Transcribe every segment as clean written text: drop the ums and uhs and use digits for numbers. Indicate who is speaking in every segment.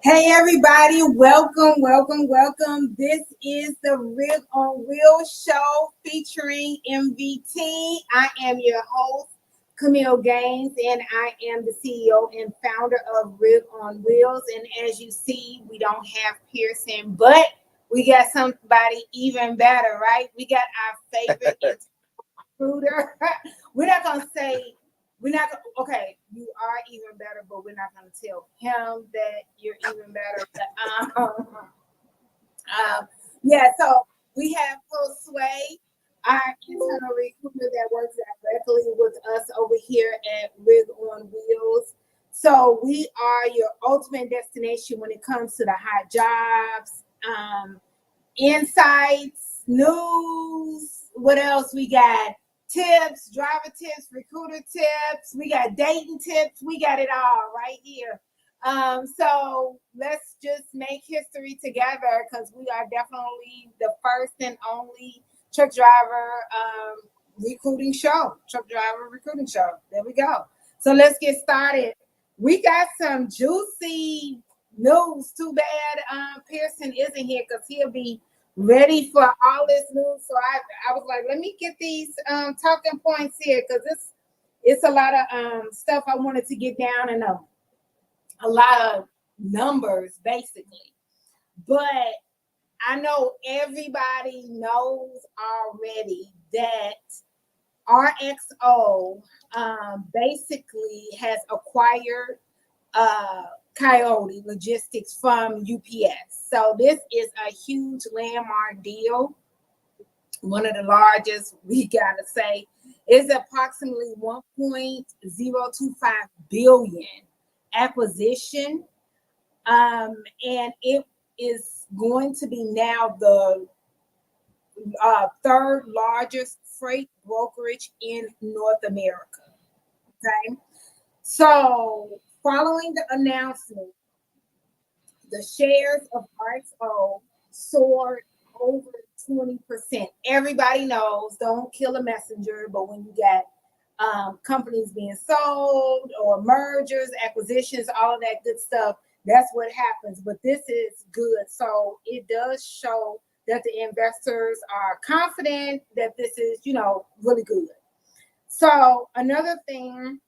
Speaker 1: Hey everybody, welcome. This is the Rig on Wheel show featuring MVT. I am your host, Camille Gaines, and I am the CEO and founder of Rig on Wheels. And as you see, we don't have Pearson, but we got somebody even better, right? We got our favorite intruder. We're not gonna say we're not okay. You are even better, but we're not gonna tell him that you're even better. But, yeah. So we have Sway, our internal recruiter that works directly with us over here at Rig on Wheels. So we are your ultimate destination when it comes to the hot jobs, insights, news. What else we got? Tips, driver tips, recruiter tips. We got dating tips. We got it all right here. So let's just make history together because we are definitely the first and only truck driver truck driver recruiting show. There we go. So let's get started. We got some juicy news. Too bad Pearson isn't here because he'll be ready for all this news. So I was like, let me get these talking points here because it's a lot of stuff I wanted to get down and a lot of numbers basically. But I know everybody knows already that RXO basically has acquired Coyote Logistics from UPS. So this is a huge landmark deal. One of the largest, we gotta say, is approximately 1.025 billion acquisition. And it is going to be now the third largest freight brokerage in North America. Okay. So following the announcement, the shares of RXO soared over 20%. Everybody knows, don't kill a messenger, but when you got companies being sold or mergers, acquisitions, all of that good stuff, that's what happens. But this is good. So it does show that the investors are confident that this is, really good. So another thing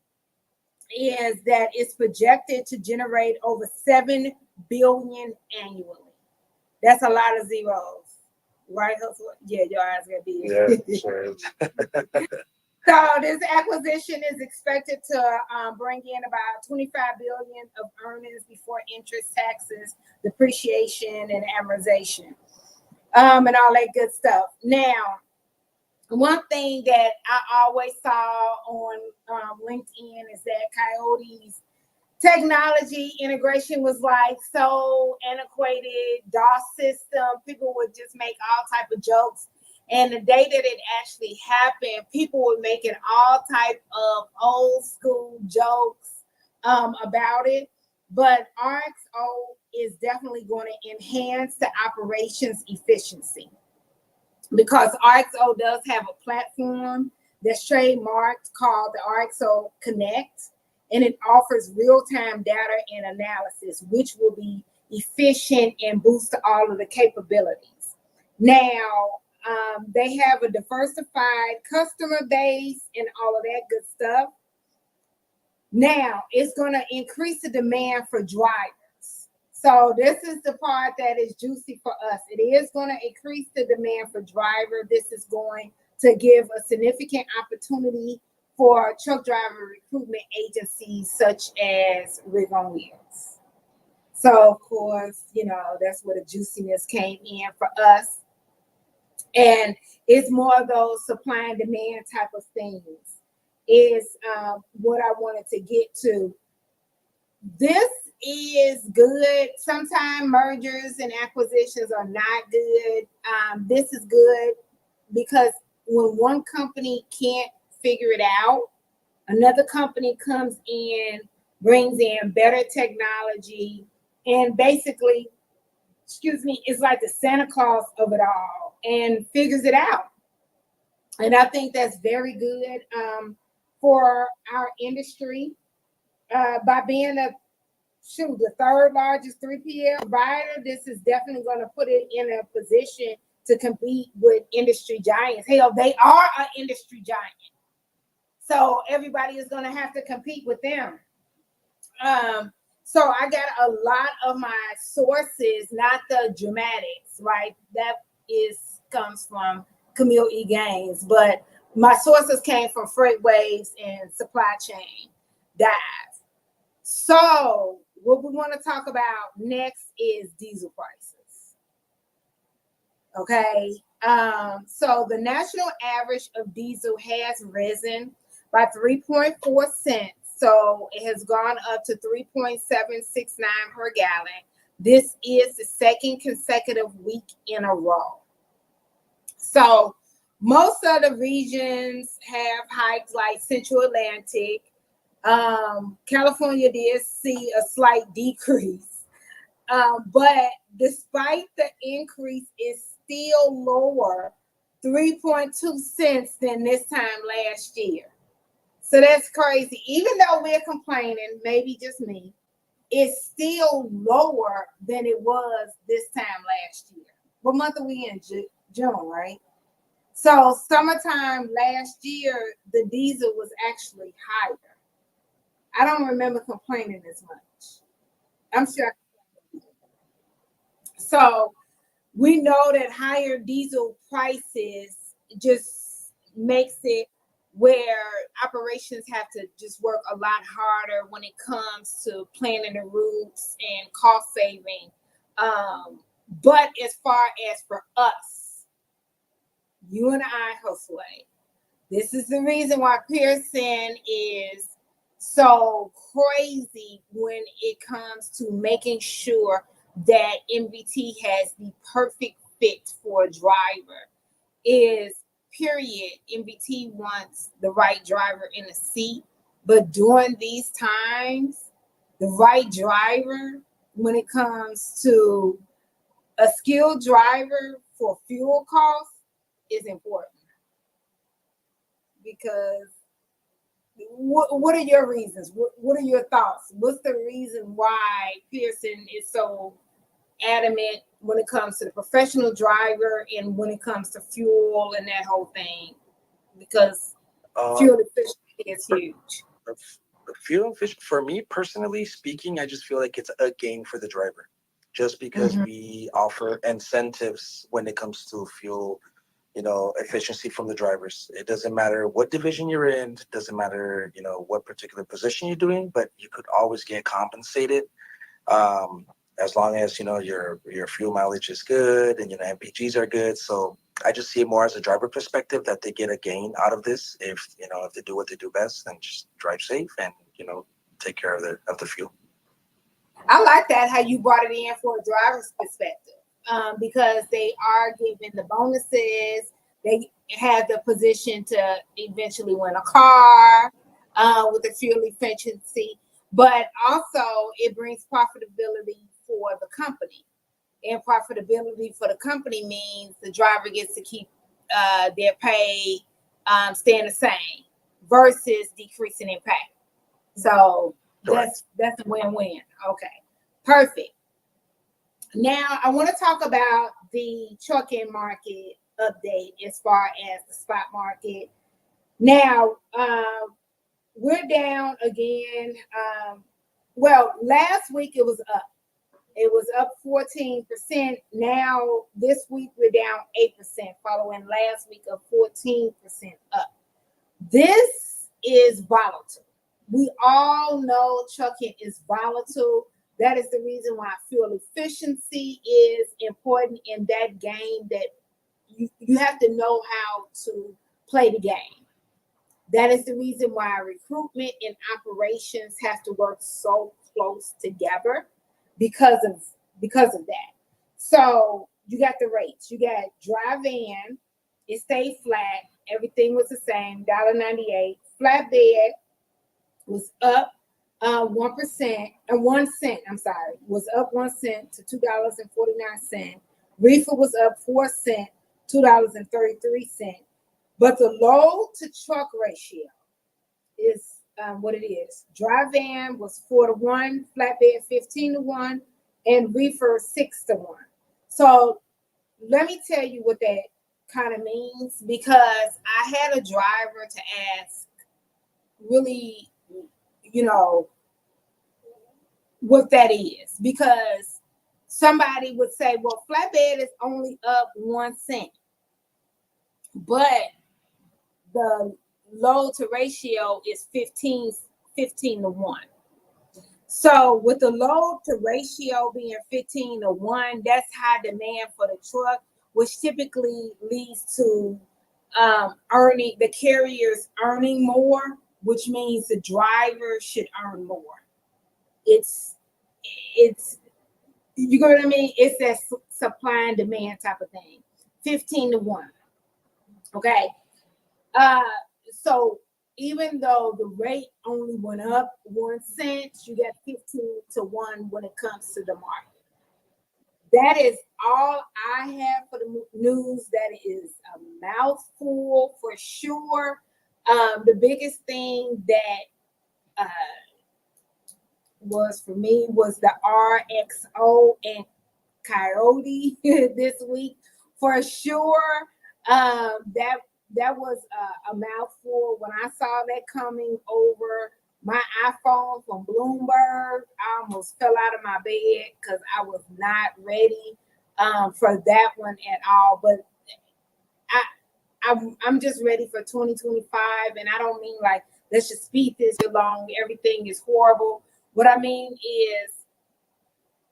Speaker 1: is that it's projected to generate over 7 billion annually. That's a lot of zeros, right? Yeah, your eyes got big.
Speaker 2: Yeah, sure.
Speaker 1: So this acquisition is expected to bring in about 25 billion of earnings before interest, taxes, depreciation, and amortization, and all that good stuff. Now, one thing that I always saw on LinkedIn is that Coyote's technology integration was like so antiquated, DOS system. People would just make all type of jokes. And the day that it actually happened, people were making all type of old school jokes about it. But RXO is definitely going to enhance the operations efficiency because RXO does have a platform that's trademarked called the RXO Connect, and it offers real-time data and analysis, which will be efficient and boost all of the capabilities. Now, they have a diversified customer base and all of that good stuff. Now, it's going to increase the demand for drivers. So this is the part that is juicy for us. It is going to increase the demand for driver. This is going to give a significant opportunity for truck driver recruitment agencies such as Rig on Wheels. So of course, that's where the juiciness came in for us. And it's more of those supply and demand type of things is what I wanted to get to. This is good. Sometimes mergers and acquisitions are not good. This is good because when one company can't figure it out, another company comes in, brings in better technology, and basically, it's like the Santa Claus of it all and figures it out. And I think that's very good for our industry by being the third largest 3PL provider. This is definitely going to put it in a position to compete with industry giants. Hell, they are an industry giant. So everybody is going to have to compete with them. So I got a lot of my sources, not the dramatics, right? That comes from Camille E. Gaines, but my sources came from FreightWaves and Supply Chain Dive. So what we want to talk about next is diesel prices. Okay. So the national average of diesel has risen by 3.4 cents. So it has gone up to 3.769 per gallon. This is the second consecutive week in a row. So most of the regions have hiked, like Central Atlantic. California did see a slight decrease. But despite the increase, it's still lower, 3.2 cents than this time last year. So that's crazy. Even though we're complaining, maybe just me, it's still lower than it was this time last year. What month are we in? June, right? So summertime last year, the diesel was actually higher. I don't remember complaining as much. I'm sure. So we know that higher diesel prices just makes it where operations have to just work a lot harder when it comes to planning the routes and cost saving. But as far as for us, you and I, Josue, this is the reason why Pearson is so crazy when it comes to making sure that MVT has the perfect fit for a driver. Is period. MVT wants the right driver in the seat, but during these times, the right driver, when it comes to a skilled driver for fuel costs, is important. Because what are your reasons? What are your thoughts? What's the reason why Pearson is so adamant when it comes to the professional driver and when it comes to fuel and that whole thing? Because fuel efficiency is huge.
Speaker 2: Fuel efficiency, for me personally speaking, I just feel like it's a gain for the driver, just because we offer incentives when it comes to fuel, efficiency from the drivers. It doesn't matter what division you're in, it doesn't matter, what particular position you're doing, but you could always get compensated. As long as your fuel mileage is good and MPGs are good. So I just see it more as a driver perspective that they get a gain out of this if they do what they do best and just drive safe and take care of the fuel.
Speaker 1: I like that how you brought it in for a driver's perspective, because they are giving the bonuses. They have the position to eventually win a car with the fuel efficiency, but also it brings profitability for the company. And profitability for the company means the driver gets to keep their pay staying the same versus decreasing in pay. So that's a win-win. Okay, perfect. Now I want to talk about the trucking market update as far as the spot market. Now we're down again. Well, last week it was up. It was up 14%. Now, this week, we're down 8%, following last week of 14% up. This is volatile. We all know trucking is volatile. That is the reason why fuel efficiency is important in that game, that you have to know how to play the game. That is the reason why recruitment and operations have to work so close together. Because of that. So you got the rates. You got dry van, it stayed flat. Everything was the same, $1.98. Flatbed was up 1% and 1 cent. I'm sorry, was up 1 cent to $2.49. Reefer was up 4 cents, $2.33. But the load to truck ratio is what it is. Dry van was 4-1, flatbed 15-1, and reefer 6-1. So let me tell you what that kind of means, because I had a driver to ask really, what that is, because somebody would say, well, flatbed is only up 1 cent, but the load to ratio is 15-1. So with the load to ratio being 15-1, that's high demand for the truck, which typically leads to earning the carriers earning more, which means the driver should earn more. It's you know what I mean? It's that supply and demand type of thing. 15-1. Okay. So even though the rate only went up 1 cent, you got 15-1 when it comes to the market. That is all I have for the news. That is a mouthful for sure. The biggest thing that was for me was the RXO and Coyote this week for sure. That was a mouthful. When I saw that coming over my iPhone from Bloomberg, I almost fell out of my bed because I was not ready for that one at all. But I'm just ready for 2025, and I don't mean like let's just speed this along. Everything is horrible. What I mean is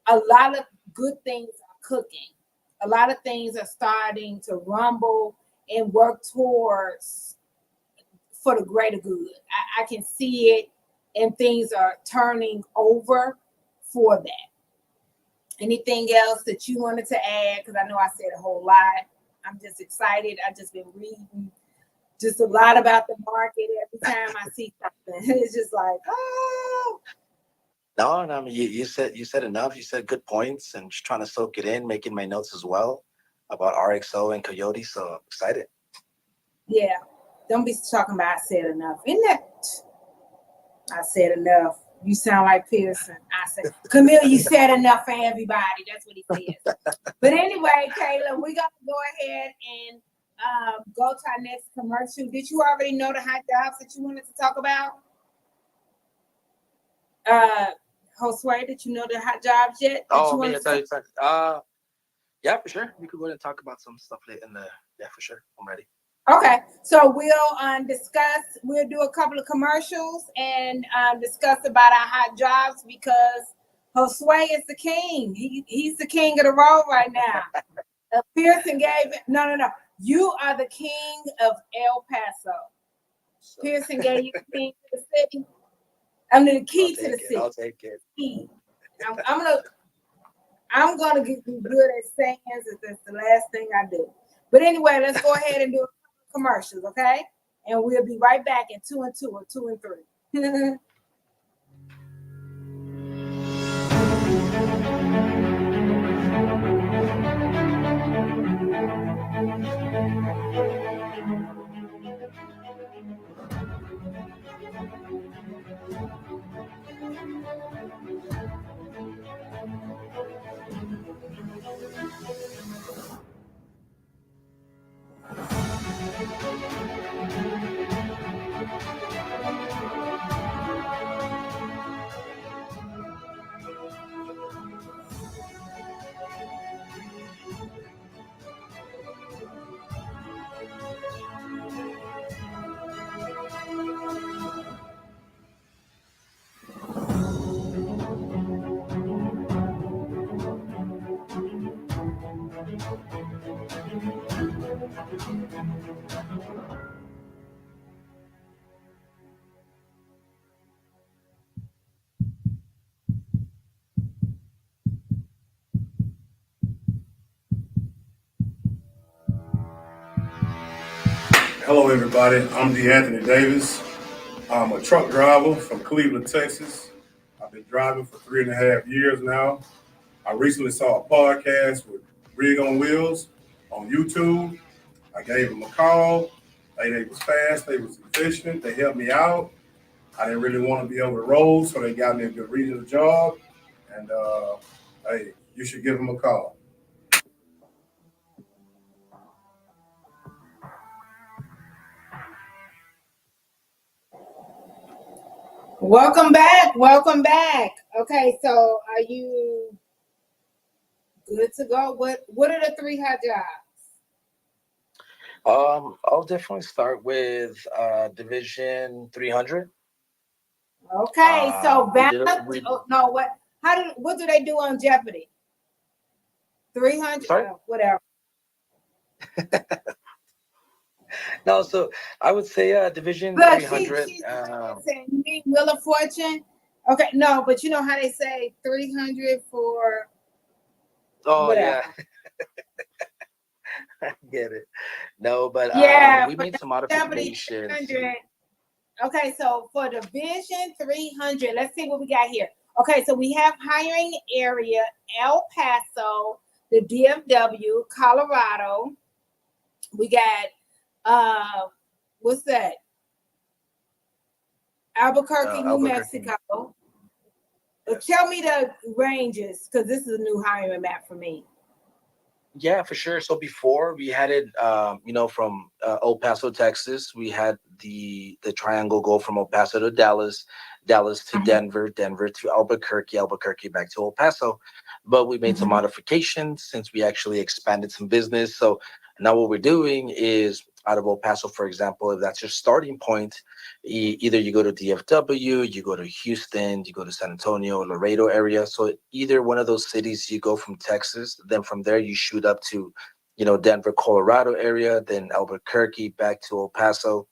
Speaker 1: a lot of good things are cooking. A lot of things are starting to rumble and work towards for the greater good. I can see it, and things are turning over for that. Anything else that you wanted to add? Because I know I said a whole lot. I'm just excited. I've just been reading just a lot about the market every time I see something. It's just like, oh.
Speaker 2: No, I mean you said enough. You said good points, and just trying to soak it in, making my notes as well about RXO and Coyote. So I'm excited.
Speaker 1: Yeah, don't be talking about I said enough. Isn't that? I said enough. You sound like Pearson. I said, Camille, you said enough for everybody. That's what he says. But anyway, Kayla, we're gonna go ahead and go to our next commercial. Did you already know the hot jobs that you wanted to talk about? Josue, did you know the hot jobs yet?
Speaker 2: Yeah, for sure. We could go ahead and talk about some stuff later in the. Yeah, for sure. I'm ready.
Speaker 1: Okay, so we'll do a couple of commercials and discuss about our hot jobs, because Josue is the king. He's the king of the road right now. Pearson gave no. You are the king of El Paso. So. Pearson gave you the king to the city. I'm the key to the city.
Speaker 2: I'll take it.
Speaker 1: I'm gonna get good at saying if that's the last thing I do. But anyway, let's go ahead and do commercials, okay? And we'll be right back at 2 and 2 or 2 and 3.
Speaker 3: Hello, everybody. I'm DeAnthony Davis. I'm a truck driver from Cleveland, Texas. I've been driving for 3.5 years now. I recently saw a podcast with Rig on Wheels on YouTube. I gave them a call. They was fast. They was efficient. They helped me out. I didn't really want to be over the road, so they got me a good regional job. And hey, you should give them a call.
Speaker 1: Welcome back. Welcome back. Okay, so are you good to go? What are the three hot jobs?
Speaker 2: I'll definitely start with Division 300.
Speaker 1: Okay, so
Speaker 2: We did it.
Speaker 1: no, what do they do on Jeopardy? 300,
Speaker 2: Sorry.
Speaker 1: whatever.
Speaker 2: No, so I would say Division
Speaker 1: Look,
Speaker 2: 300.
Speaker 1: she's saying you mean Wheel of Fortune. Okay, no, but you know how they say 300 for
Speaker 2: Oh
Speaker 1: whatever.
Speaker 2: yeah, I get it. No, but
Speaker 1: Yeah,
Speaker 2: we
Speaker 1: for
Speaker 2: made some
Speaker 1: Jeopardy
Speaker 2: modifications.
Speaker 1: 300. Okay, so for Division 300, let's see what we got here. Okay, so we have hiring area El Paso, the DFW, Colorado. We got what's that? Albuquerque, New
Speaker 2: Albuquerque.
Speaker 1: Mexico.
Speaker 2: Yes.
Speaker 1: Tell me the ranges because this is a new hiring map for me.
Speaker 2: Yeah, for sure. So before we had it, from El Paso, Texas, we had the triangle go from El Paso to Dallas, Dallas to Denver, Denver to Albuquerque, Albuquerque back to El Paso. But we made some modifications since we actually expanded some business. So now what we're doing is out of El Paso, for example, if that's your starting point, either you go to DFW, you go to Houston, you go to San Antonio, Laredo area. So either one of those cities you go from Texas, then from there you shoot up to, Denver, Colorado area, then Albuquerque back to El Paso.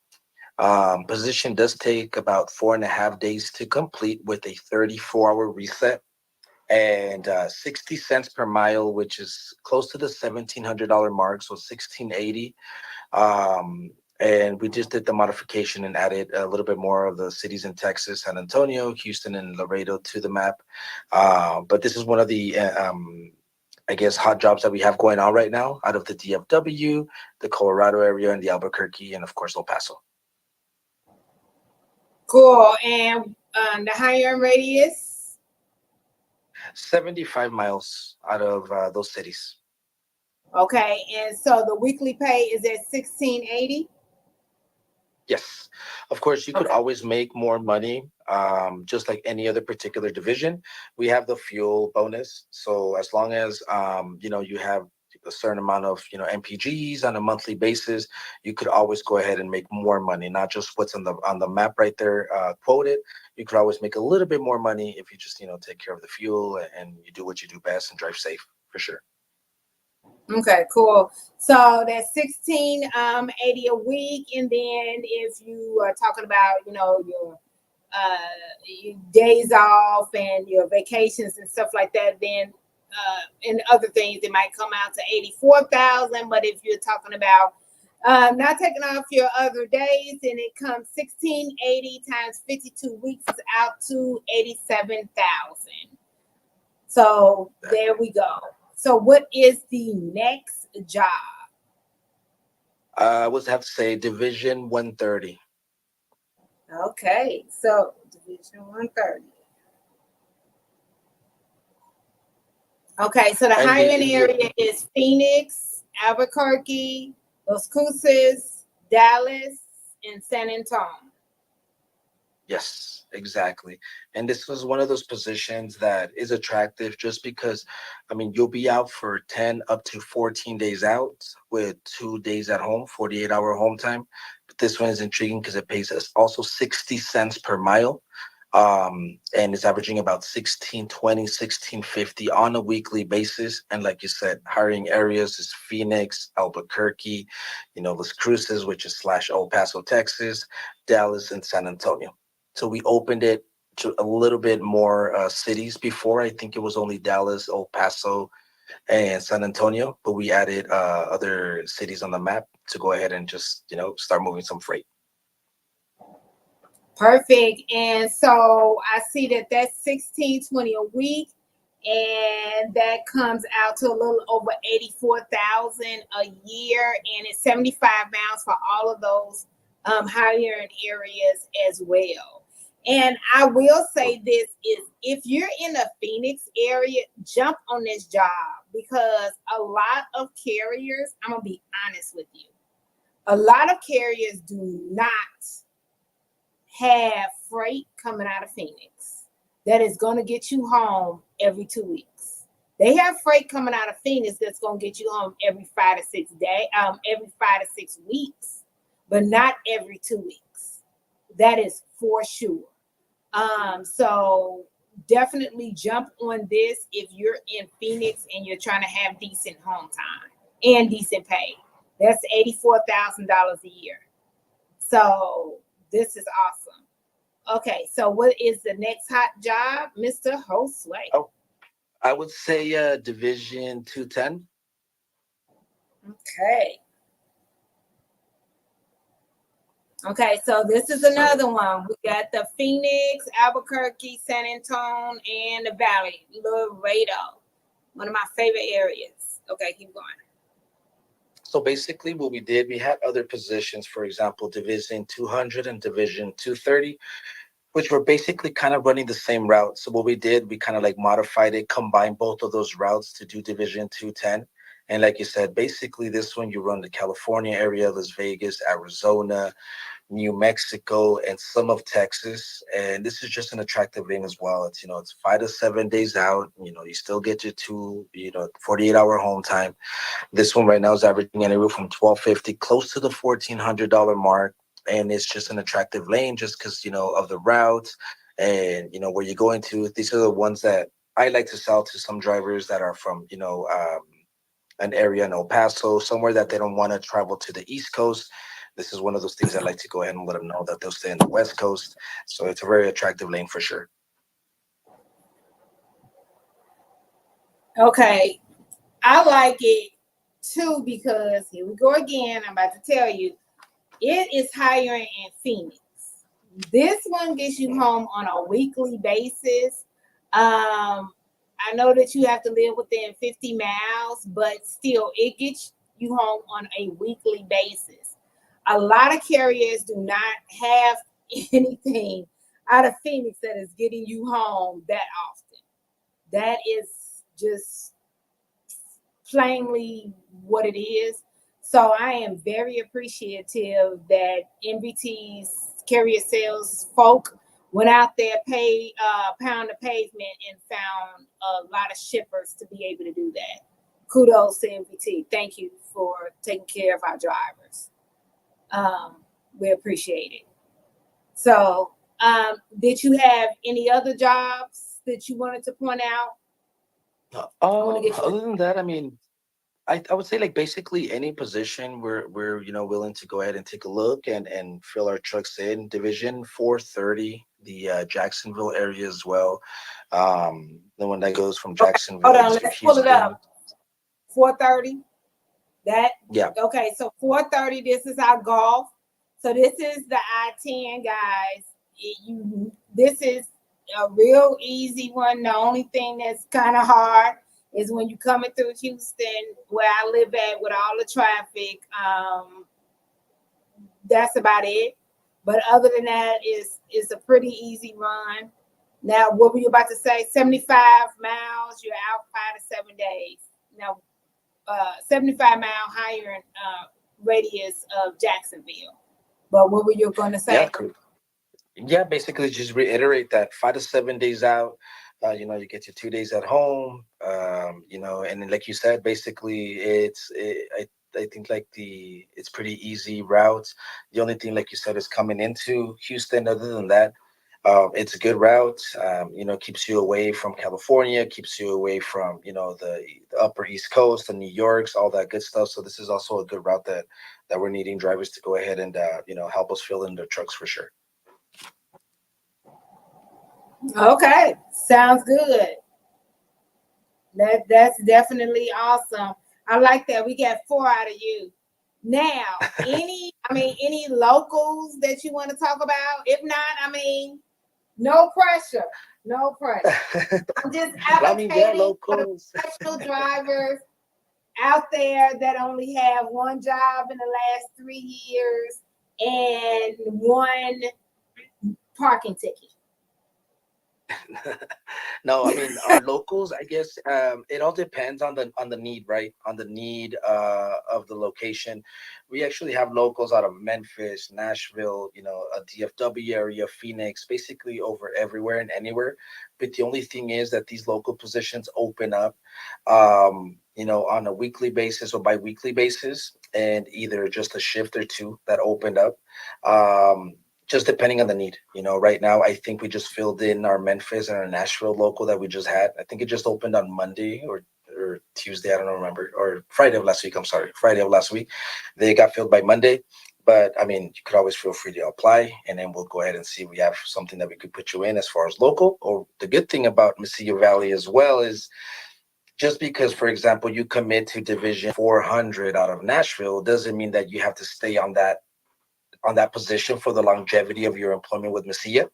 Speaker 2: Position does take about 4.5 days to complete with a 34-hour reset and 60 cents per mile, which is close to the $1,700 mark, so 1680. And we just did the modification and added a little bit more of the cities in Texas, San Antonio, Houston, and Laredo to the map. But this is one of the, I guess, hot jobs that we have going on right now out of the DFW, the Colorado area, and the Albuquerque, and of course, El Paso.
Speaker 1: Cool. And the hiring radius?
Speaker 2: 75 miles out of those cities.
Speaker 1: Okay. And so the weekly pay is at 1680?
Speaker 2: Yes, of course, you could always make more money, just like any other particular division. We have the fuel bonus. So as long as, you have a certain amount of, MPGs on a monthly basis, you could always go ahead and make more money, not just what's on the map right there quoted. You could always make a little bit more money if you just, take care of the fuel and you do what you do best and drive safe for sure.
Speaker 1: Okay, cool. So that's 1680 a week, and then if you are talking about your days off and your vacations and stuff like that, then and other things it might come out to 84,000. But if you're talking about not taking off your other days, then it comes 1680 times 52 weeks is out to 87,000. So there we go. So what is the next job?
Speaker 2: I would have to say Division 130.
Speaker 1: Okay, so Division 130. Okay, so the hiring area is Phoenix, Albuquerque, Los Cruces, Dallas, and San Antonio.
Speaker 2: Yes, exactly. And this was one of those positions that is attractive just because, you'll be out for 10 up to 14 days out with 2 days at home, 48-hour home time. But this one is intriguing because it pays us also 60 cents per mile. And it's averaging about 1620, 1650 on a weekly basis. And like you said, hiring areas is Phoenix, Albuquerque, Las Cruces, which is / El Paso, Texas, Dallas, and San Antonio. So we opened it to a little bit more cities before. I think it was only Dallas, El Paso, and San Antonio, but we added other cities on the map to go ahead and just, start moving some freight.
Speaker 1: Perfect. And so I see that that's 1620 a week, and that comes out to a little over 84,000 a year, and it's 75 miles for all of those hiring areas as well. And I will say this is if you're in the Phoenix area, jump on this job because a lot of carriers, I'm gonna be honest with you, a lot of carriers do not have freight coming out of Phoenix that is gonna get you home every 2 weeks. They have freight coming out of Phoenix that's gonna get you home every 5 to 6 days, every 5 to 6 weeks, but not every 2 weeks. That is for sure. So definitely jump on this if you're in Phoenix and you're trying to have decent home time and decent pay. That's $84,000 a year. So this is awesome. Okay, so what is the next hot job, Mr. Josue?
Speaker 2: Oh, I would say Division 210.
Speaker 1: Okay. Okay, so this is another one. We got the Phoenix, Albuquerque, San Antonio, and the Valley, Laredo. One of my favorite areas. Okay, keep going.
Speaker 2: So basically what we did, we had other positions, for example, Division 200 and Division 230, which were basically kind of running the same route. So what we did, we kind of like modified it, combined both of those routes to do Division 210. And like you said, basically this one you run the California area, Las Vegas, Arizona, New Mexico, and some of Texas. And this is just an attractive lane as well. It's, it's 5 to 7 days out. You still get your 48-hour home time. This one right now is averaging anywhere from 1250, close to the $1,400 mark. And it's just an attractive lane just because, of the route and, where you're going to. These are the ones that I like to sell to some drivers that are from, an area in El Paso, somewhere that they don't want to travel to the East Coast. This is one of those things I like to go ahead and let them know that they'll stay in the West Coast. So it's a very attractive lane for sure.
Speaker 1: Okay, I like it too because here we go again. I'm about to tell you, it is hiring in Phoenix. This one gets you home on a weekly basis. I know that you have to live within 50 miles, but still, it gets you home on a weekly basis. A lot of carriers do not have anything out of Phoenix that is getting you home that often. That is just plainly what it is. So I am very appreciative that MVT's carrier sales folk went out there, pound the pavement, and found a lot of shippers to be able to do that. Kudos to MVT. Thank you for taking care of our drivers. We appreciate it. So, did you have any other jobs that you wanted to point out?
Speaker 2: Other than that, I mean, I would say like basically any position we're willing to go ahead and take a look and fill our trucks in. Division 430, the Jacksonville area as well. The one that goes from Jacksonville
Speaker 1: Hold on,
Speaker 2: to
Speaker 1: let's pull it
Speaker 2: Houston.
Speaker 1: up. 430. That
Speaker 2: Yeah.
Speaker 1: Okay, so 430. This is our golf. So this is the I-10, guys. This is a real easy one. The only thing that's kind of hard is when you're coming through Houston, where I live at, with all the traffic. That's about it. But other than that, it's a pretty easy run. Now, what were you about to say? 75 miles. You're out 5 to 7 days. Now, 75-mile higher radius of Jacksonville. But what were you going to say?
Speaker 2: Yeah, cool. Yeah, basically just reiterate that 5 to 7 days out. You get your 2 days at home. And then, like you said, basically I think like it's pretty easy route. The only thing, like you said, is coming into Houston. Other than that, it's a good route. Keeps you away from California, keeps you away from the Upper East Coast, the New Yorks, all that good stuff. So this is also a good route that we're needing drivers to go ahead and help us fill in their trucks for sure.
Speaker 1: Okay, sounds good. That's definitely awesome. I like that. We got 4 out of you. Now, any locals that you want to talk about? If not, no pressure. No pressure. I'm just advocating for the professional drivers out there that only have one job in the last 3 years and one parking ticket.
Speaker 2: No, I mean our locals. I guess it all depends on the need, right? On the need of the location. We actually have locals out of Memphis, Nashville, a DFW area, Phoenix, basically over everywhere and anywhere. But the only thing is that these local positions open up, on a weekly basis or bi-weekly basis, and either just a shift or two that opened up. Just depending on the need. Right now, I think we just filled in our Memphis and our Nashville local that we just had. I think it just opened on Monday or Tuesday. I don't remember, or Friday of last week. I'm sorry, Friday of last week. They got filled by Monday. But I mean, you could always feel free to apply, and then we'll go ahead and see if we have something that we could put you in as far as local. Or the good thing about Mesilla Valley as well is just because, for example, you commit to Division 400 out of Nashville doesn't mean that you have to stay on that position for the longevity of your employment with Mesilla.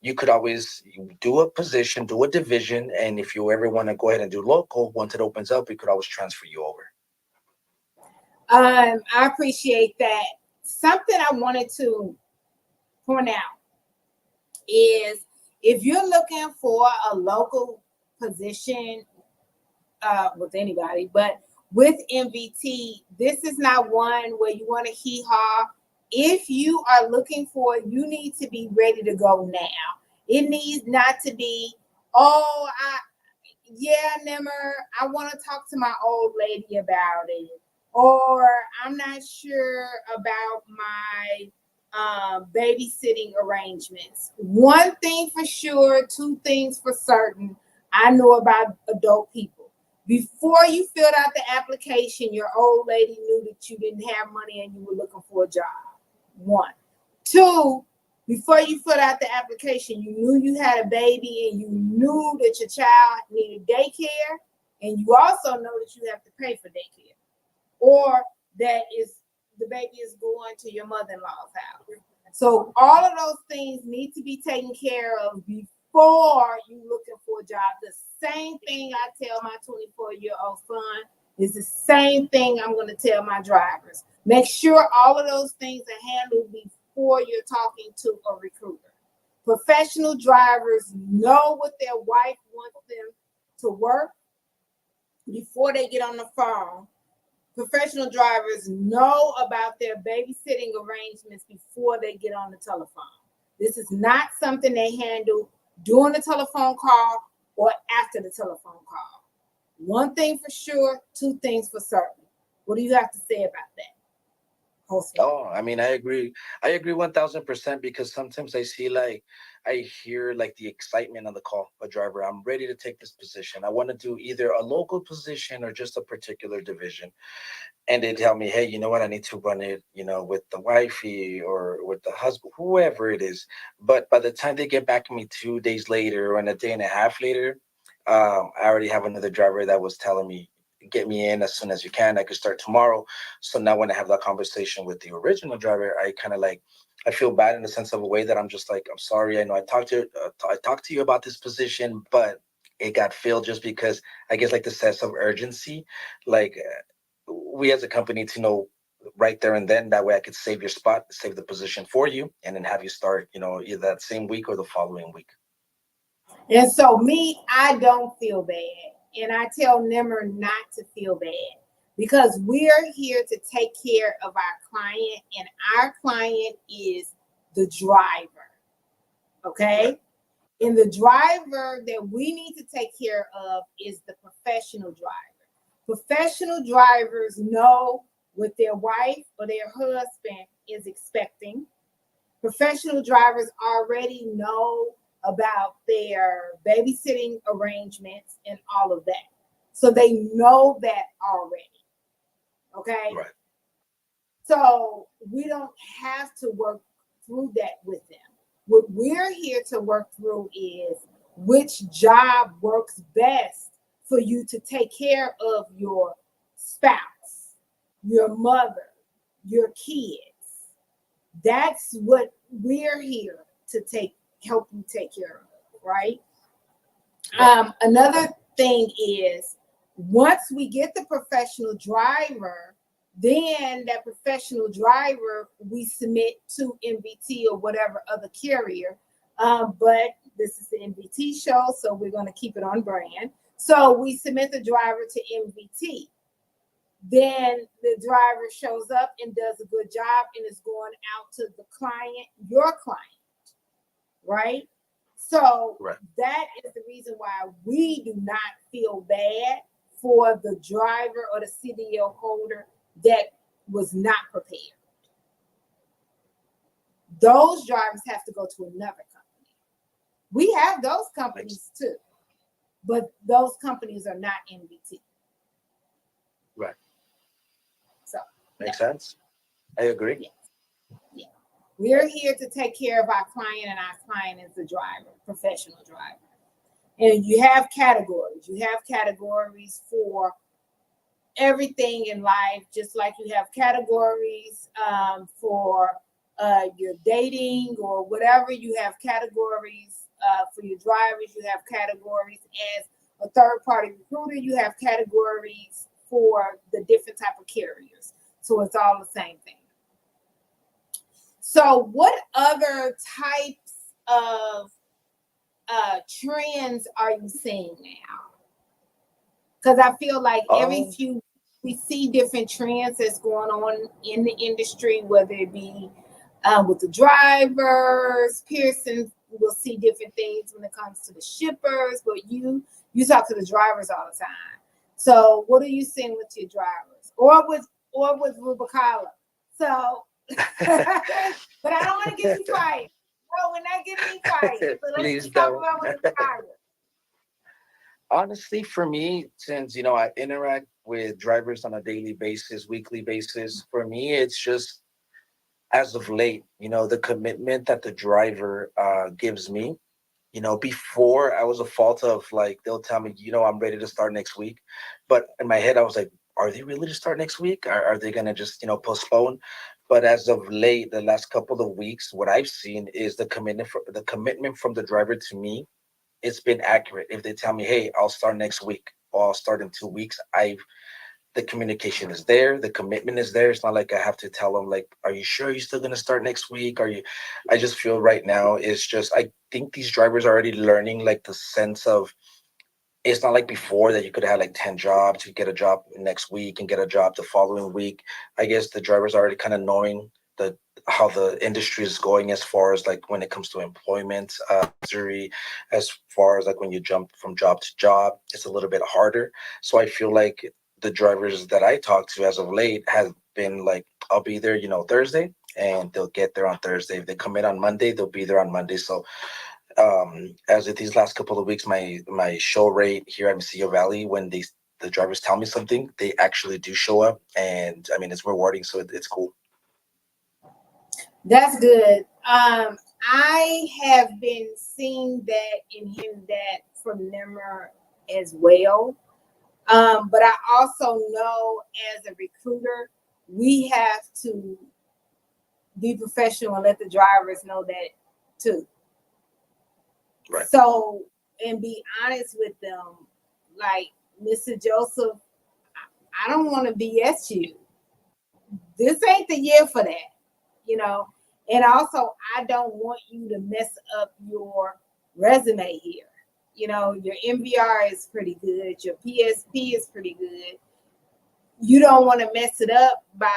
Speaker 2: You could always do a position, do a division, and if you ever want to go ahead and do local, once it opens up, we could always transfer you over.
Speaker 1: I appreciate that. Something I wanted to point out is if you're looking for a local position with anybody, but with MVT, this is not one where you want to hee-haw. If you are looking for it, you need to be ready to go now. It needs not to be, Nimmer, I want to talk to my old lady about it. Or I'm not sure about my babysitting arrangements. One thing for sure, two things for certain, I know about adult people. Before you filled out the application, your old lady knew that you didn't have money and you were looking for a job. One. Two, before you filled out the application, you knew you had a baby and you knew that your child needed daycare, and you also know that you have to pay for daycare, or that the baby is going to your mother-in-law's house. So all of those things need to be taken care of before you looking for a job. The same thing I tell my 24-year-old son is the same thing I'm going to tell my drivers. Make sure all of those things are handled before you're talking to a recruiter. Professional drivers know what their wife wants them to work before they get on the phone. Professional drivers know about their babysitting arrangements before they get on the telephone. This is not something they handle during the telephone call or after the telephone call. One thing for sure, two things for certain. What do you have to say about that?
Speaker 2: Oh, I mean, I agree. I agree 1000% because sometimes I hear like the excitement on the call. A driver, I'm ready to take this position. I want to do either a local position or just a particular division. And they tell me, hey, you know what? I need to run it, with the wifey or with the husband, whoever it is. But by the time they get back to me 2 days later or a day and a half later, I already have another driver that was telling me, get me in as soon as you can. I could start tomorrow. So now when I have that conversation with the original driver, I kind of I feel bad in the sense of a way that I'm just like, I'm sorry. I know I talked to you about this position, but it got filled just because I guess like the sense of urgency, we as a company to know right there and then. That way I could save your spot, save the position for you, and then have you start, either that same week or the following week.
Speaker 1: And so I don't feel bad. And I tell Nimmer not to feel bad because we're here to take care of our client, and our client is the driver. Okay? And the driver that we need to take care of is the professional driver. Professional drivers know what their wife or their husband is expecting. Professional drivers already know about their babysitting arrangements and all of that. So they know that already. Okay?
Speaker 2: Right.
Speaker 1: So we don't have to work through that with them. What we're here to work through is which job works best for you to take care of your spouse, your mother, your kids. That's what we're here to help you take care of, right? Another thing is once we get the professional driver, then that professional driver we submit to MVT or whatever other carrier But this is the MVT show, so we're going to keep it on brand. So we submit the driver to MVT. Then the driver shows up and does a good job and is going out to the client, your client, right? So
Speaker 2: Right.
Speaker 1: that is the reason why we do not feel bad for the driver or the CDL holder that was not prepared. Those drivers have to go to another company. We have those companies too, but those companies are not MVT.
Speaker 2: Right.
Speaker 1: So
Speaker 2: Makes sense. I agree.
Speaker 1: yes. Yeah. We're here to take care of our client, and our client is the driver, professional driver. And you have categories. You have categories for everything in life, just like you have categories for your dating or whatever. You have categories for your drivers. You have categories as a third-party recruiter. You have categories for the different type of carriers. So it's all the same thing. So what other types of trends are you seeing now? Because I feel like every few we see different trends that's going on in the industry, whether it be with the drivers. Pearson will see different things when it comes to the shippers, but you talk to the drivers all the time. So what are you seeing with your drivers, or with Rubicala? So, but I don't want to get you fired. No, we're not getting you fired. So let's just talk about what the drivers.
Speaker 2: Honestly, for me, since I interact with drivers on a daily basis, weekly basis, for me, it's just as of late, the commitment that the driver gives me. Before I was a fault of like they'll tell me, I'm ready to start next week, but in my head I was like, are they really to start next week? Are they gonna just postpone? But as of late, the last couple of weeks, what I've seen is the commitment from the driver to me. It's been accurate. If they tell me, hey, I'll start next week or I'll start in 2 weeks, the communication is there, the commitment is there. It's not like I have to tell them like, are you sure you're still gonna start next week? I just feel right now it's just I think these drivers are already learning like the sense of it's not like before that you could have like 10 jobs, you get a job next week and get a job the following week. I guess the drivers are already kind of knowing the how the industry is going as far as like when it comes to employment, misery, as far as like when you jump from job to job, it's a little bit harder. So I feel like the drivers that I talk to as of late have been like, I'll be there, Thursday, and they'll get there on Thursday. If they come in on Monday, they'll be there on Monday. So as of these last couple of weeks, my show rate here at Missio Valley, when the drivers tell me something, they actually do show up, and I mean it's rewarding, so it's cool.
Speaker 1: That's good. I have been seeing that and hearing that from Nimmer as well. But I also know as a recruiter, we have to be professional and let the drivers know that too.
Speaker 2: Right.
Speaker 1: So, and be honest with them, like, Mr. Joseph, I don't want to BS you. This ain't the year for that, And also, I don't want you to mess up your resume here. Your MVR is pretty good. Your PSP is pretty good. You don't want to mess it up by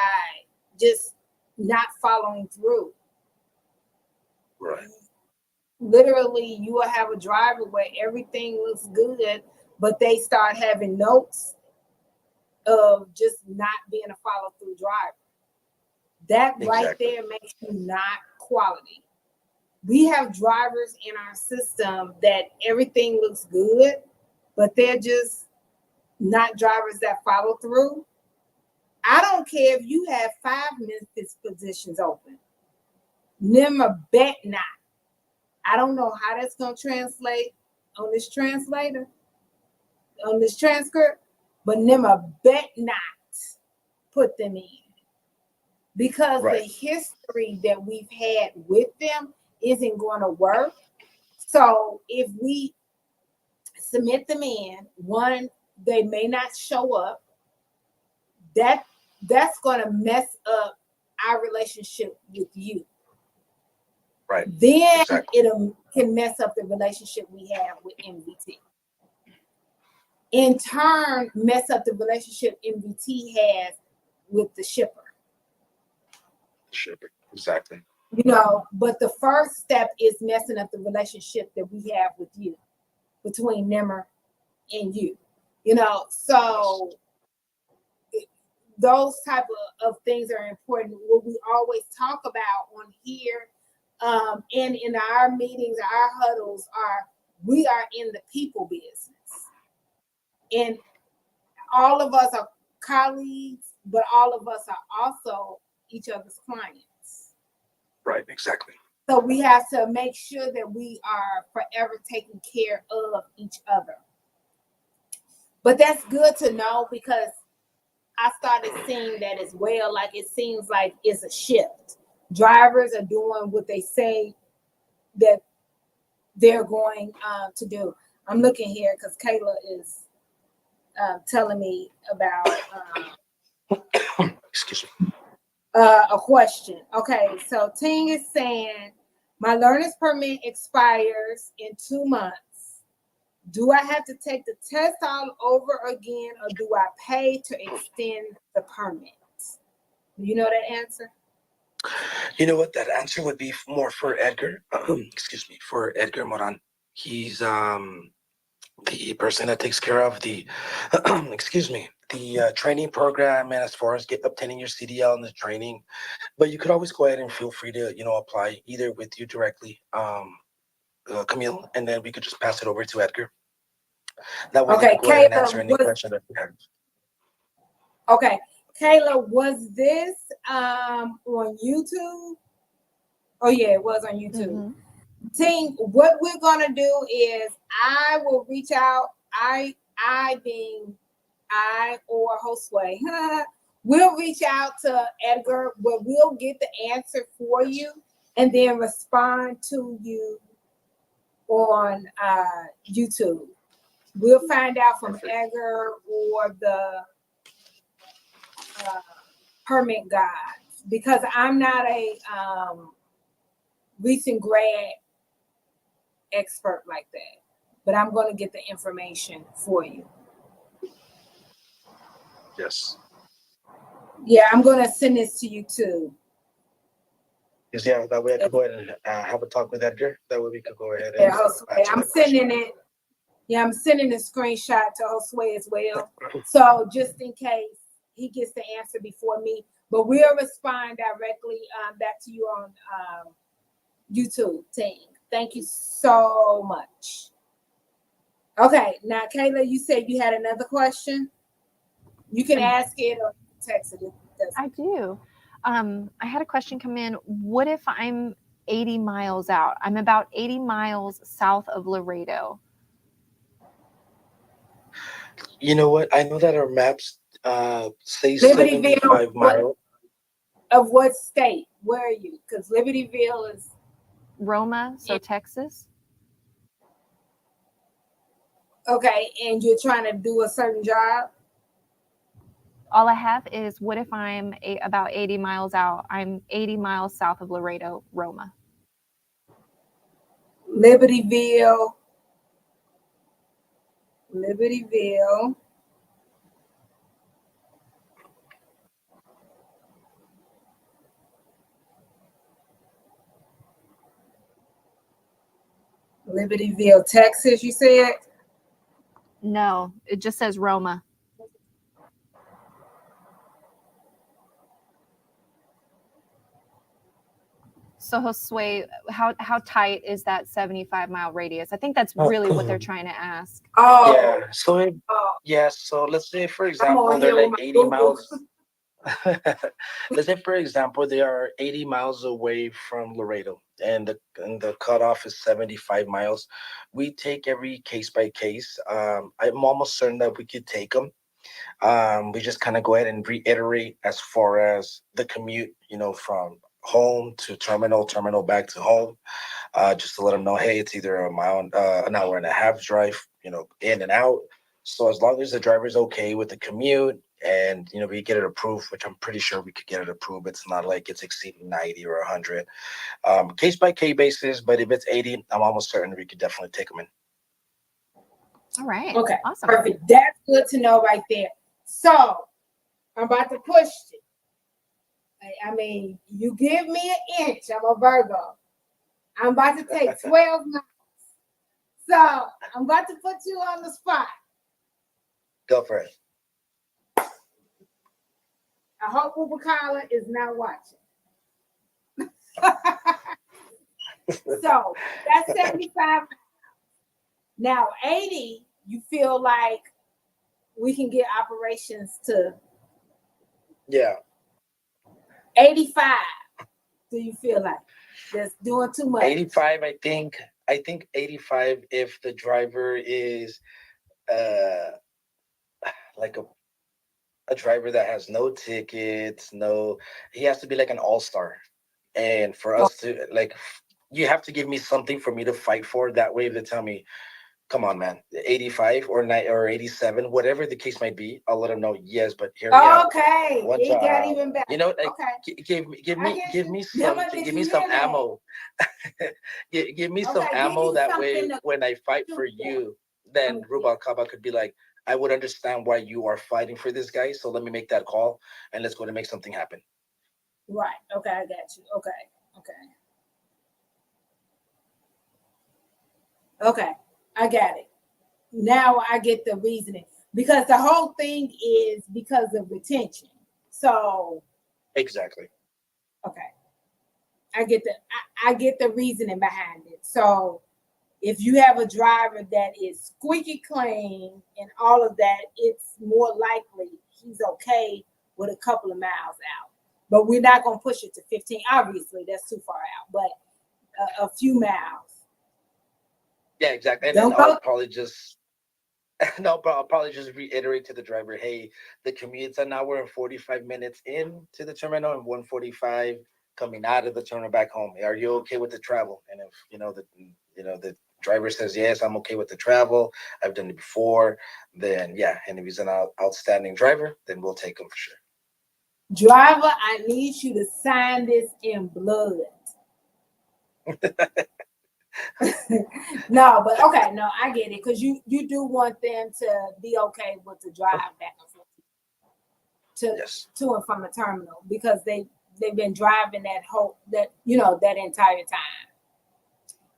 Speaker 1: just not following through.
Speaker 2: Right.
Speaker 1: Literally, you will have a driver where everything looks good, but they start having notes of just not being a follow-through driver. That right there makes you not quality. We have drivers in our system that everything looks good, but they're just not drivers that follow through. I don't care if you have 5 Memphis positions open. Nimmer bet not. I don't know how that's going to translate on this translator, on this transcript, but Nimmer bet not put them in. Because the history that we've had with them isn't going to work. So if we submit them in, one, they may not show up. That's going to mess up our relationship with you.
Speaker 2: Right.
Speaker 1: then
Speaker 2: Exactly.
Speaker 1: it can mess up the relationship we have with MVT. In turn, mess up the relationship MVT has with the shipper.
Speaker 2: Shipper. Exactly.
Speaker 1: You know, but the first step is messing up the relationship that we have with you, between Nimmer and you. You know, so those type of things are important. What we always talk about on here, and in our meetings, our huddles are, we are in the people business. And all of us are colleagues, but all of us are also each other's clients.
Speaker 2: Right. Exactly.
Speaker 1: So we have to make sure that we are forever taking care of each other. But that's good to know, because I started seeing that as well. Like, it seems like it's a shift. Drivers are doing what they say that they're going to do. I'm looking here because Kayla is telling me about
Speaker 2: Excuse me.
Speaker 1: a question. Okay, so Ting is saying, my learner's permit expires in 2 months. Do I have to take the test all over again, or do I pay to extend the permit? Do you know that answer?
Speaker 2: You know what? That answer would be more for Edgar. Excuse me, for Edgar Moran. He's the person that takes care of the excuse me, the training program, and as far as obtaining your CDL and the training. But you could always go ahead and feel free to apply either with you directly, Camille, and then we could just pass it over to Edgar. That way they
Speaker 1: Okay,
Speaker 2: could go ahead and answer
Speaker 1: Kayla,
Speaker 2: any question that you have.
Speaker 1: okay, Kayla, was this on YouTube? Oh yeah, it was on YouTube. Team, what we're gonna do is I will reach out. I or Josue, we'll reach out to Edgar, but we'll get the answer for you and then respond to you on YouTube. We'll find out from Edgar or the permit guy, because I'm not a recent grad expert like that, but I'm going to get the information for you.
Speaker 2: Yes.
Speaker 1: Yeah, I'm going to send this to you too.
Speaker 2: Because yeah, that way I could go ahead and have a talk with Edgar. That way we could go ahead and
Speaker 1: Yeah, Josue, I'm sending
Speaker 2: question.
Speaker 1: it. Yeah, I'm sending a screenshot to Josue as well. So just in case he gets the answer before me, but we'll respond directly back to you on YouTube. Thank you so much. Okay, now Kayla, you said you had another question. You can ask it or text it.
Speaker 4: I do. I had a question come in. What if I'm 80 miles out? I'm about 80 miles south of Laredo.
Speaker 2: You know what? I know that our maps say
Speaker 1: Libertyville,
Speaker 2: 75 miles.
Speaker 1: Of what state? Where are you? Because Libertyville is
Speaker 4: Roma, so Texas.
Speaker 1: okay, and you're trying to do a certain job?
Speaker 4: All I have is, what if I'm about 80 miles out? I'm 80 miles south of Laredo, Roma.
Speaker 1: Libertyville. Libertyville, Texas, you said?
Speaker 4: No, it just says Roma. So Josue, how tight is that 75-mile radius? I think that's really what they're trying to ask.
Speaker 1: Oh,
Speaker 2: Yeah. So let's say, for example, they're like 80 miles. Let's say, for example, they are 80 miles away from Laredo, and the cutoff is 75 miles. We take every case by case. I'm almost certain that we could take them. We just kind of go ahead and reiterate as far as the commute, from home to terminal back to home, just to let them know, hey, it's either an hour and a half drive, in and out. So as long as the driver's okay with the commute and, we get it approved, which I'm pretty sure we could get it approved. It's not like it's exceeding 90 or 100. Case by case basis, but if it's 80, I'm almost certain we could definitely take them in.
Speaker 4: All right.
Speaker 1: Okay,
Speaker 4: Awesome.
Speaker 1: perfect. That's good to know right there. So I'm about to push it. I mean, you give me an inch, I'm a Virgo. I'm about to take 12 miles. So I'm about to put you on the spot.
Speaker 2: Go for it.
Speaker 1: I hope Ubakala is not watching. So that's 75. Now 80, you feel like we can get operations to
Speaker 2: Yeah.
Speaker 1: 85. Do you feel like that's doing too much?
Speaker 2: 85, I think 85 if the driver is like a driver that has no tickets, he has to be like an all-star. And for us to you have to give me something for me to fight for. That way they tell me, come on, man, 85 or 9 or 87, whatever the case might be, I'll let them know, yes, but hear me out.
Speaker 1: Okay,
Speaker 2: One
Speaker 1: it got
Speaker 2: job.
Speaker 1: even better. Okay.
Speaker 2: Give me
Speaker 1: you
Speaker 2: some
Speaker 1: hear that?
Speaker 2: ammo. Give me some
Speaker 1: Okay, give
Speaker 2: ammo.
Speaker 1: me
Speaker 2: That
Speaker 1: something
Speaker 2: way,
Speaker 1: to
Speaker 2: when I fight for
Speaker 1: shoot at.
Speaker 2: you, then
Speaker 1: Okay.
Speaker 2: Rubalcaba could be like, I would understand why you are fighting for this guy. So let me make that call and let's go to make something happen.
Speaker 1: Right. Okay, I got you. Okay. Okay, I got it. Now I get the reasoning because the whole thing is because of retention. So
Speaker 2: Exactly.
Speaker 1: okay, I get the reasoning behind it. So if you have a driver that is squeaky clean and all of that, it's more likely he's okay with a couple of miles out. But we're not going to push it to 15. Obviously, that's too far out, but a few miles.
Speaker 2: Yeah, exactly. And
Speaker 1: Don't
Speaker 2: then
Speaker 1: go.
Speaker 2: I'll probably just I'll probably just reiterate to the driver, hey, the commute's an hour and 45 minutes in to the terminal and 145 coming out of the terminal back home. Are you okay with the travel? And if the driver says yes, I'm okay with the travel. I've done it before. Then yeah, and if he's an outstanding driver, then we'll take him for sure.
Speaker 1: Driver, I need you to sign this in blood. No, but okay, no, I get it because you do want them to be okay with the drive back and forth to and from the terminal because they've been driving that entire time.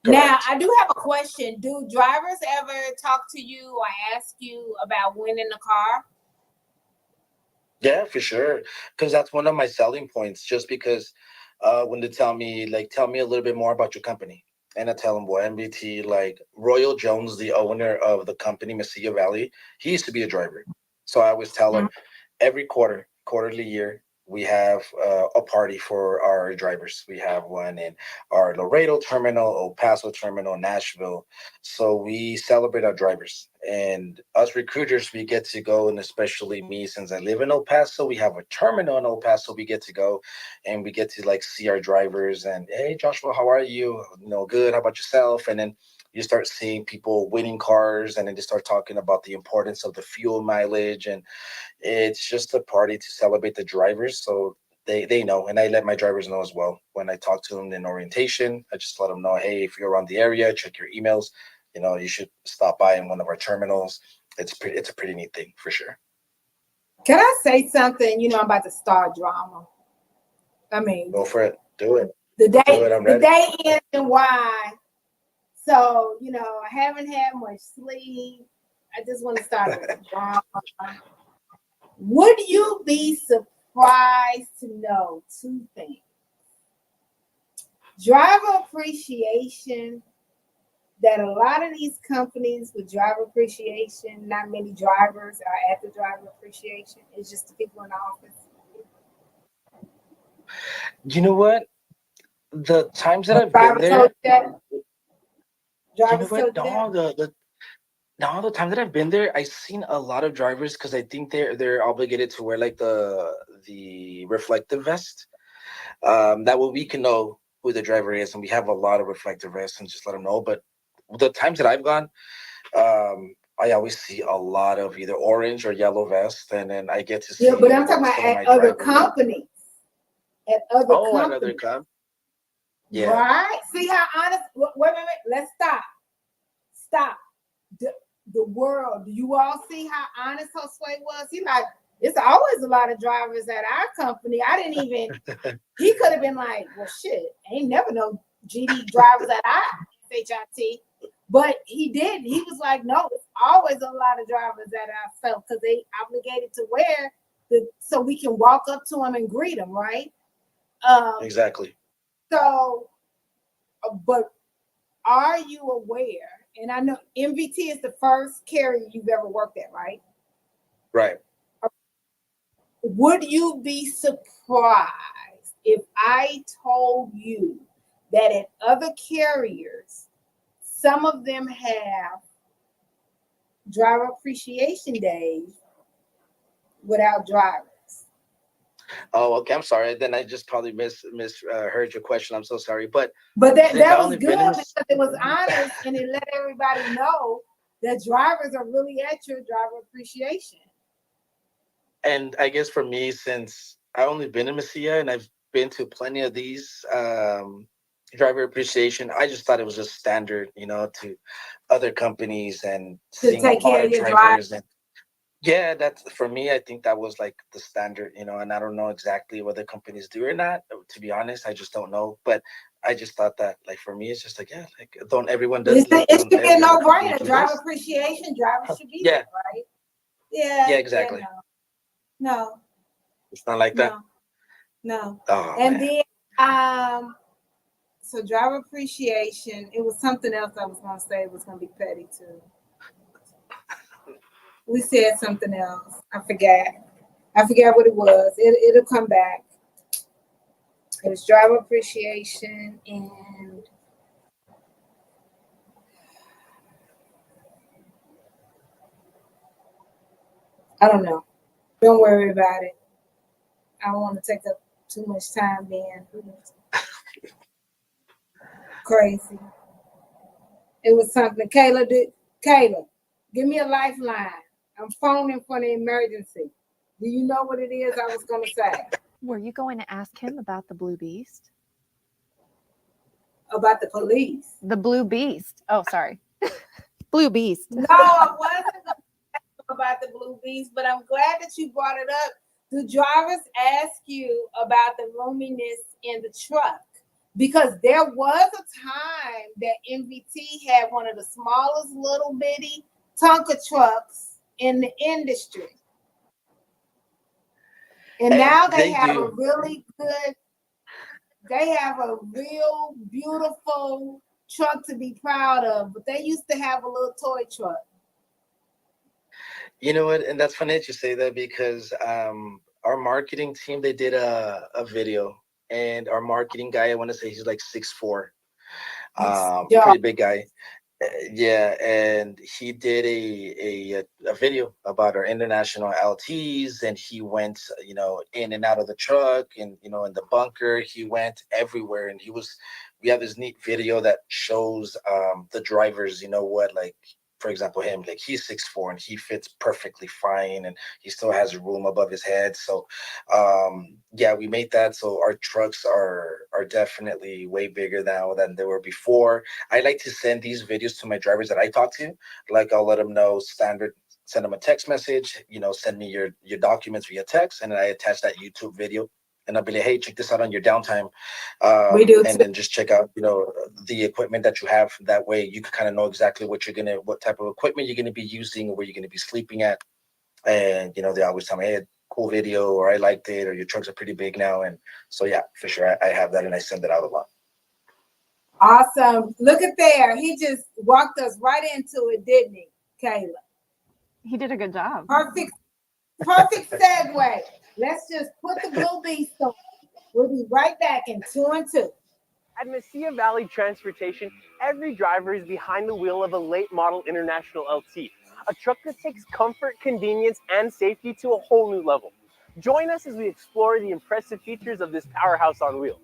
Speaker 1: Correct. Now, I do have a question. Do drivers ever talk to you or ask you about winning the car?
Speaker 2: Yeah, for sure. Because that's one of my selling points. Just because when they tell me a little bit more about your company. And I tell them, well, MVT, like Royal Jones, the owner of the company, Mesilla Valley, he used to be a driver. So I always tell him every quarterly year, we have a party for our drivers. We have one in our Laredo terminal, El Paso terminal, Nashville. So we celebrate our drivers. And us recruiters, we get to go, and especially me, since I live in El Paso, we have a terminal in El Paso. We get to go and we get to see our drivers and, hey, Joshua, how are you? Good. How about yourself? And then you start seeing people winning cars, and then they start talking about the importance of the fuel mileage. And it's just a party to celebrate the drivers. So they know, and I let my drivers know as well. When I talk to them in orientation, I just let them know, hey, if you're around the area, check your emails. You should stop by in one of our terminals. It's a pretty neat thing for sure.
Speaker 1: Can I say something? I'm about to start drama. I mean,
Speaker 2: go for it. Do it.
Speaker 1: The day ends and why. So, I haven't had much sleep. I just want to start with drama. Would you be surprised to know two things? Driver appreciation, that a lot of these companies with driver appreciation, not many drivers are at the driver appreciation. It's just the people in the office.
Speaker 2: You know what? The times that I've been there, the time that I've been there, I've seen a lot of drivers because I think they're obligated to wear the reflective vest. That way we can know who the driver is, and we have a lot of reflective vests and just let them know. But the times that I've gone, I always see a lot of either orange or yellow vest, and then I get to see
Speaker 1: Yeah, but I'm talking
Speaker 2: what
Speaker 1: about
Speaker 2: some of
Speaker 1: at
Speaker 2: my
Speaker 1: other
Speaker 2: drivers.
Speaker 1: companies. At other
Speaker 2: Oh, another
Speaker 1: companies.
Speaker 2: comp. Yeah.
Speaker 1: Right? See how honest? Wait. Let's stop. Stop. The world. Do you all see how honest Josue was? He like, it's always a lot of drivers at our company. I didn't even. He could have been like, well, shit, ain't never no GD drivers at our HIT. But he didn't. He was like, no, it's always a lot of drivers at our stuff because they obligated to wear so we can walk up to them and greet them, right?
Speaker 2: Exactly.
Speaker 1: So, but are you aware? And I know MVT is the first carrier you've ever worked at, right?
Speaker 2: Right.
Speaker 1: Would you be surprised if I told you that at other carriers, some of them have driver appreciation days without drivers?
Speaker 2: Oh, okay. I'm sorry. Then I just probably heard your question. I'm so sorry. But
Speaker 1: that
Speaker 2: since I
Speaker 1: was
Speaker 2: only
Speaker 1: good
Speaker 2: been in
Speaker 1: because it was honest and it let everybody know that drivers are really at your driver appreciation.
Speaker 2: And I guess for me, since I only been in Mesilla and I've been to plenty of these driver appreciation, I just thought it was just standard, to other companies and
Speaker 1: To
Speaker 2: seeing a
Speaker 1: take
Speaker 2: lot
Speaker 1: care
Speaker 2: of
Speaker 1: of your
Speaker 2: drivers. And yeah, that's for me. I think that was like the standard, and I don't know exactly what the companies do or not. To be honest, I just don't know. But I just thought that, like, for me, it's just like, yeah, like, don't everyone does like
Speaker 1: it should
Speaker 2: don't
Speaker 1: be a
Speaker 2: every other company
Speaker 1: no-brainer.
Speaker 2: do
Speaker 1: Driver
Speaker 2: this?
Speaker 1: appreciation, drivers should be
Speaker 2: Yeah,
Speaker 1: there, right? Yeah,
Speaker 2: yeah, exactly.
Speaker 1: no,
Speaker 2: It's not like that.
Speaker 1: no.
Speaker 2: Oh
Speaker 1: And
Speaker 2: man.
Speaker 1: then so driver appreciation, it was something else I was gonna say. It was gonna be petty too. We said something else. I forgot what it was. It'll come back. It was driver appreciation and I don't know. Don't worry about it. I don't want to take up too much time being crazy. It was something. Kayla, give me a lifeline. I'm phoning for the emergency. Do you know what it is I was going to say?
Speaker 4: Were you going to ask him about the Blue Beast?
Speaker 1: About the police.
Speaker 4: The Blue Beast. Oh, sorry. Blue Beast.
Speaker 1: No, I wasn't going to ask about the Blue Beast, but I'm glad that you brought it up. Do drivers ask you about the roominess in the truck? Because there was a time that MVT had one of the smallest little bitty Tonka trucks in the industry. And now they have a really good, they have a real beautiful truck to be proud of. But they used to have a little toy truck.
Speaker 2: You know what? And that's funny that you say that because our marketing team, they did a video, and our marketing guy, I want to say he's like 6'4", pretty big guy. Yeah, and he did a video about our international LTs, and he went, in and out of the truck, and in the bunker. He went everywhere, and we have this neat video that shows the drivers, like, for example, him, like, he's 6'4" and he fits perfectly fine, and he still has room above his head. So yeah, we made that. So our trucks are definitely way bigger now than they were before. I like to send these videos to my drivers that I talk to. Like, I'll let them know standard, send them a text message, send me your documents via text, and then I attach that YouTube video. And I'll be like, hey, check this out on your downtime.
Speaker 1: We do
Speaker 2: and then just check out, the equipment that you have. That way you can kind of know exactly what type of equipment you're gonna be using, or where you're gonna be sleeping at. And they always tell me, hey, cool video, or I liked it, or your trucks are pretty big now. And so yeah, for sure, I have that, and I send it out a lot.
Speaker 1: Awesome. Look at there. He just walked us right into it, didn't he, Kayla?
Speaker 4: He did a good job.
Speaker 1: Perfect segue. Let's just put the Blue Beast on. We'll be right back in 2 and 2.
Speaker 5: At Mesilla Valley Transportation, every driver is behind the wheel of a late model International LT, a truck that takes comfort, convenience, and safety to a whole new level. Join us as we explore the impressive features of this powerhouse on wheels.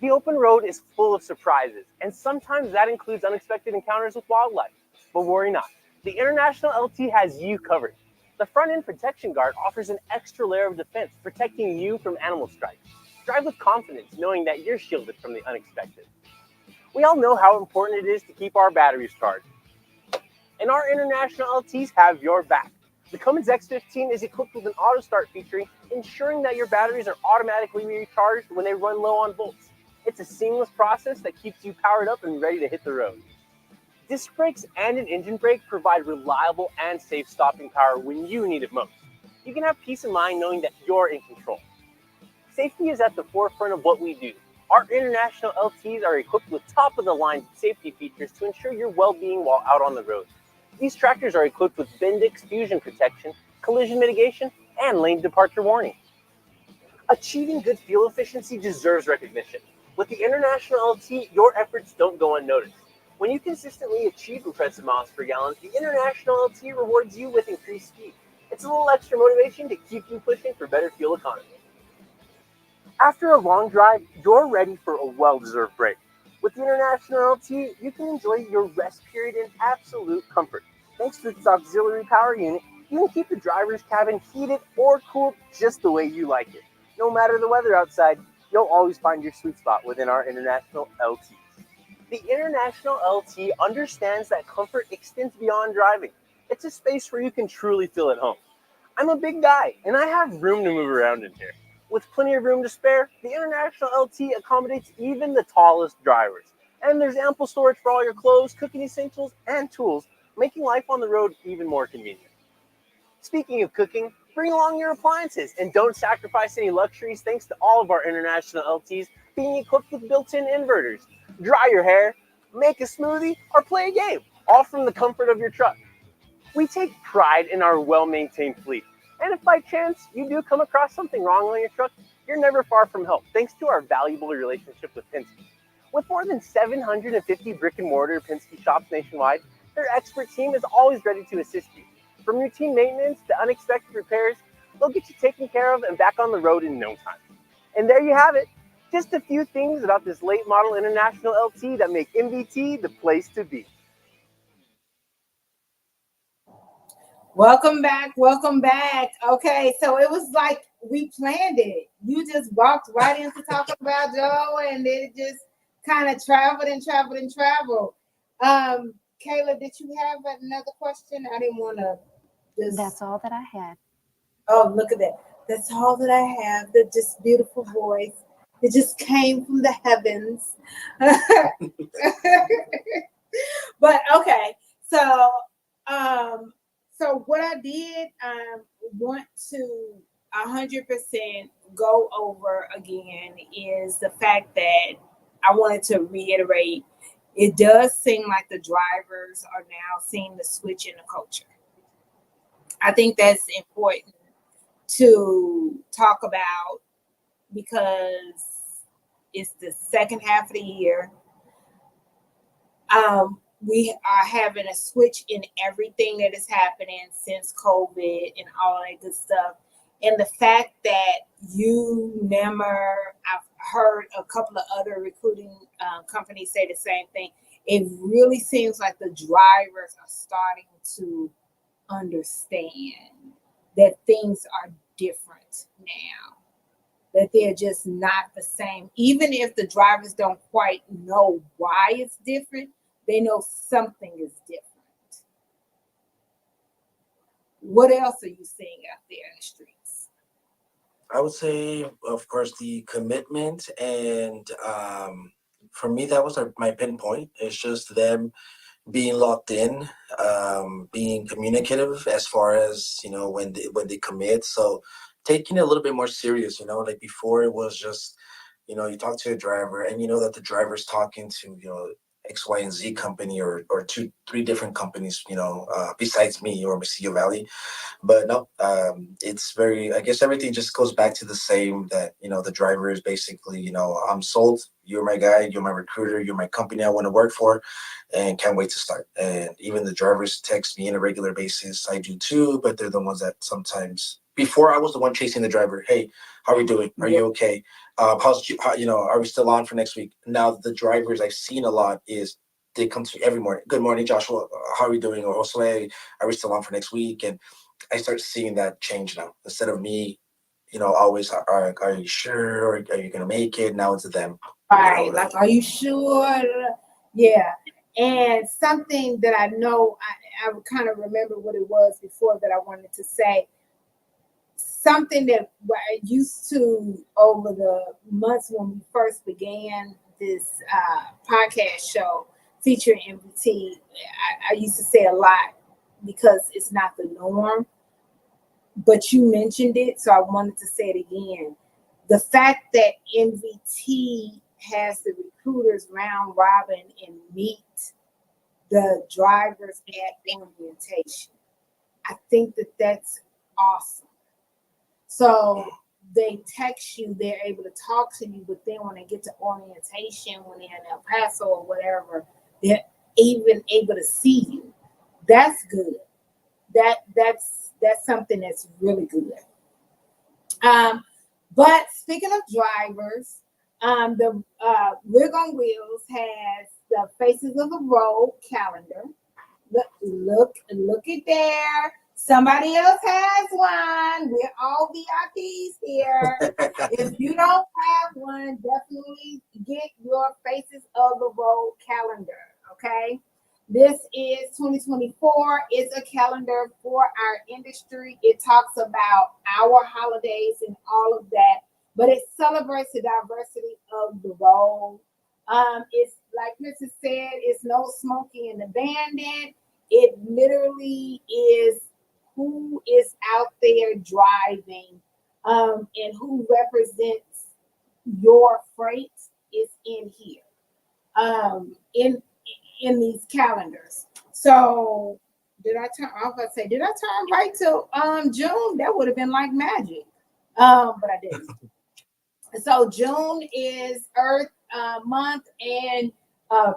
Speaker 5: The open road is full of surprises, and sometimes that includes unexpected encounters with wildlife. But worry not. The International LT has you covered. The front end protection guard offers an extra layer of defense, protecting you from animal strikes. Drive with confidence, knowing that you're shielded from the unexpected. We all know how important it is to keep our batteries charged, and our International LTs have your back. The Cummins X15 is equipped with an auto start feature, ensuring that your batteries are automatically recharged when they run low on volts. It's a seamless process that keeps you powered up and ready to hit the road. Disc brakes and an engine brake provide reliable and safe stopping power when you need it most. You can have peace of mind knowing that you're in control. Safety is at the forefront of what we do. Our International LTs are equipped with top-of-the-line safety features to ensure your well-being while out on the road. These tractors are equipped with Bendix fusion protection, collision mitigation, and lane departure warning. Achieving good fuel efficiency deserves recognition. With the International LT, your efforts don't go unnoticed. When you consistently achieve impressive miles per gallon, the International LT rewards you with increased speed. It's a little extra motivation to keep you pushing for better fuel economy. After a long drive, you're ready for a well-deserved break. With the International LT, you can enjoy your rest period in absolute comfort. Thanks to its auxiliary power unit, you can keep the driver's cabin heated or cooled just the way you like it. No matter the weather outside, you'll always find your sweet spot within our International LT. The International LT understands that comfort extends beyond driving. It's a space where you can truly feel at home. I'm a big guy, and I have room to move around in here. With plenty of room to spare, the International LT accommodates even the tallest drivers. And there's ample storage for all your clothes, cooking essentials, and tools, making life on the road even more convenient. Speaking of cooking, bring along your appliances and don't sacrifice any luxuries thanks to all of our International LTs being equipped with built-in inverters. Dry your hair, make a smoothie, or play a game, all from the comfort of your truck. We take pride in our well-maintained fleet. And if by chance you do come across something wrong on your truck, you're never far from help thanks to our valuable relationship with Penske. With more than 750 brick and mortar Penske shops nationwide, their expert team is always ready to assist you. From routine maintenance to unexpected repairs, they'll get you taken care of and back on the road in no time. And there you have it. Just a few things about this late model International LT that make MVT the place to be.
Speaker 1: Welcome back. Welcome back. Okay, so it was like we planned it. You just walked right into talking about Joe, and it just kind of traveled and traveled and traveled. Kayla, did you have another question? I didn't want to just.
Speaker 4: That's all that I had.
Speaker 1: Oh, look at that. That's all that I have. That just beautiful voice. It just came from the heavens. But okay, so what I did want to 100% go over again is the fact that I wanted to reiterate. It does seem like the drivers are now seeing the switch in the culture. I think that's important to talk about because it's the second half of the year. We are having a switch in everything that is happening since COVID and all that good stuff. And the fact that I've heard a couple of other recruiting companies say the same thing. It really seems like the drivers are starting to understand that things are different now, that they're just not the same. Even if the drivers don't quite know why it's different, they know something is different. What else are you seeing out there in the streets?
Speaker 2: I would say, of course, the commitment, and for me, that was my pinpoint. It's just them being locked in, being communicative as far as when they commit. So taking it a little bit more serious. Like before, it was just you talk to a driver, and that the driver's talking to X, Y, and Z company or 2-3 different companies. Besides me or Mesilla Valley. But no, it's I guess everything just goes back to the same, that, the driver is basically, I'm sold. You're my guy. You're my recruiter. You're my company I want to work for and can't wait to start. And even the drivers text me on a regular basis. I do too, but they're the ones that sometimes, before I was the one chasing the driver. Hey, how are we doing? Are you okay? Are we still on for next week? Now the drivers I've seen a lot is, they come to me every morning. Good morning, Joshua. How are we doing? Or Josue, are we still on for next week? And I start seeing that change now. Instead of me, always, are you sure? Or are you going to make it? Now it's them.
Speaker 1: Right. Like, are you sure? Yeah. And something that I know, I kind of remember what it was before that I wanted to say. Something that I used to over the months when we first began this podcast show featuring MVT, I used to say a lot because it's not the norm, but you mentioned it, so I wanted to say it again. The fact that MVT has the recruiters round robin and meet the drivers at orientation, I think that that's awesome. So they text you, they're able to talk to you, but then when they get to orientation, when they're in El Paso or whatever, they're even able to see you. That's good. That's something that's really good. But speaking of drivers, the Rig on Wheels has the Faces of the Road calendar. Look at there. Somebody else has one. We're all VIPs here. If you don't have one, definitely get your Faces of the Road calendar. Okay. This is 2024. It's a calendar for our industry. It talks about our holidays and all of that, but it celebrates the diversity of the road. It's like Mrs. said, it's no smoking and abandoned. It literally is who is out there driving, and who represents your freight is in here. In these calendars. So did I turn right to June? That would have been like magic. But I didn't. So June is Earth month, and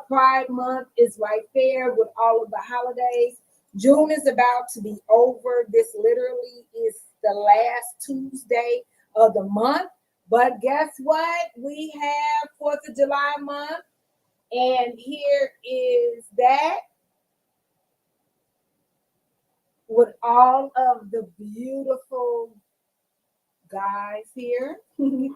Speaker 1: Pride month is right there with all of the holidays. June is about to be over. This literally is the last Tuesday of the month. But guess what? We have 4th of July month. And here is that with all of the beautiful guys here. And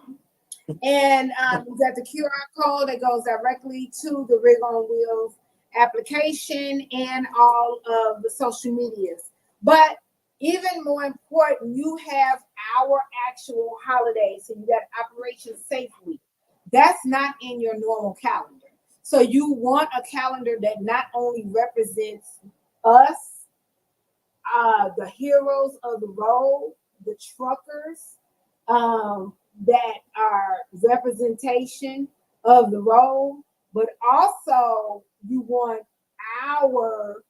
Speaker 1: we've got the QR code that goes directly to the Rig on Wheels application and all of the social medias. But even more important, you have our actual holidays. So you got Operation Safe Week. That's not in your normal calendar. So you want a calendar that not only represents us, the heroes of the road, the truckers, that are representation of the road, but also you want our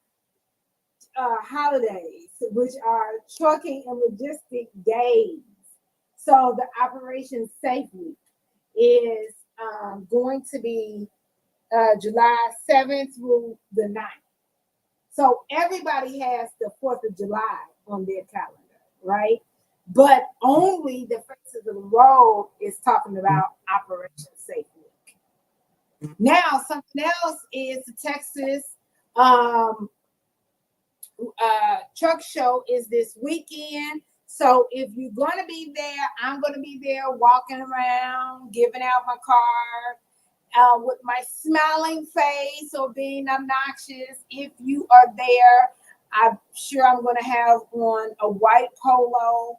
Speaker 1: holidays, which are trucking and logistic days. So the Operation Safe Week is going to be July 7th through the 9th. So everybody has the 4th of July on their calendar, right? But only the Faces of the Road is talking about Operation Safe Week. Now, something else is the Texas truck show is this weekend. So if you're going to be there, I'm going to be there walking around, giving out my card with my smiling face or being obnoxious. If you are there, I'm sure I'm going to have on a white polo,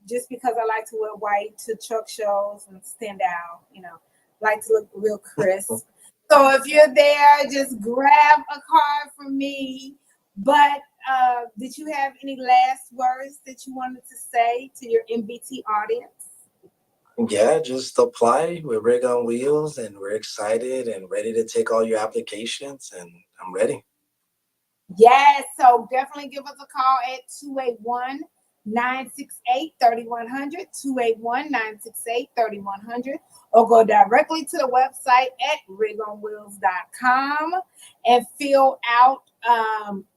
Speaker 1: just because I like to wear white to truck shows and stand out, like to look real crisp. So if you're there, just grab a card from me. But did you have any last words that you wanted to say to your MVT audience?
Speaker 2: Yeah, just apply with Rig on Wheels, and we're excited and ready to take all your applications, and I'm ready.
Speaker 1: Yes, so definitely give us a call at 281-968-3100, 281-968-3100, or go directly to the website at rigonwheels.com and fill out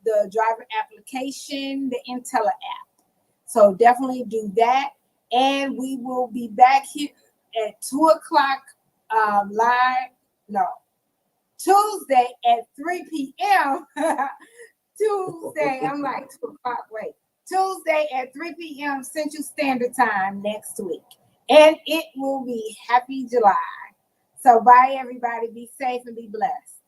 Speaker 1: the driver application, the Intella app. So definitely do that. And we will be back here at 2 o'clock live. No, Tuesday at 3 p.m. Tuesday, I'm like 2 o'clock, wait. Tuesday at 3 p.m. Central Standard Time next week. And it will be Happy July. So bye, everybody. Be safe and be blessed.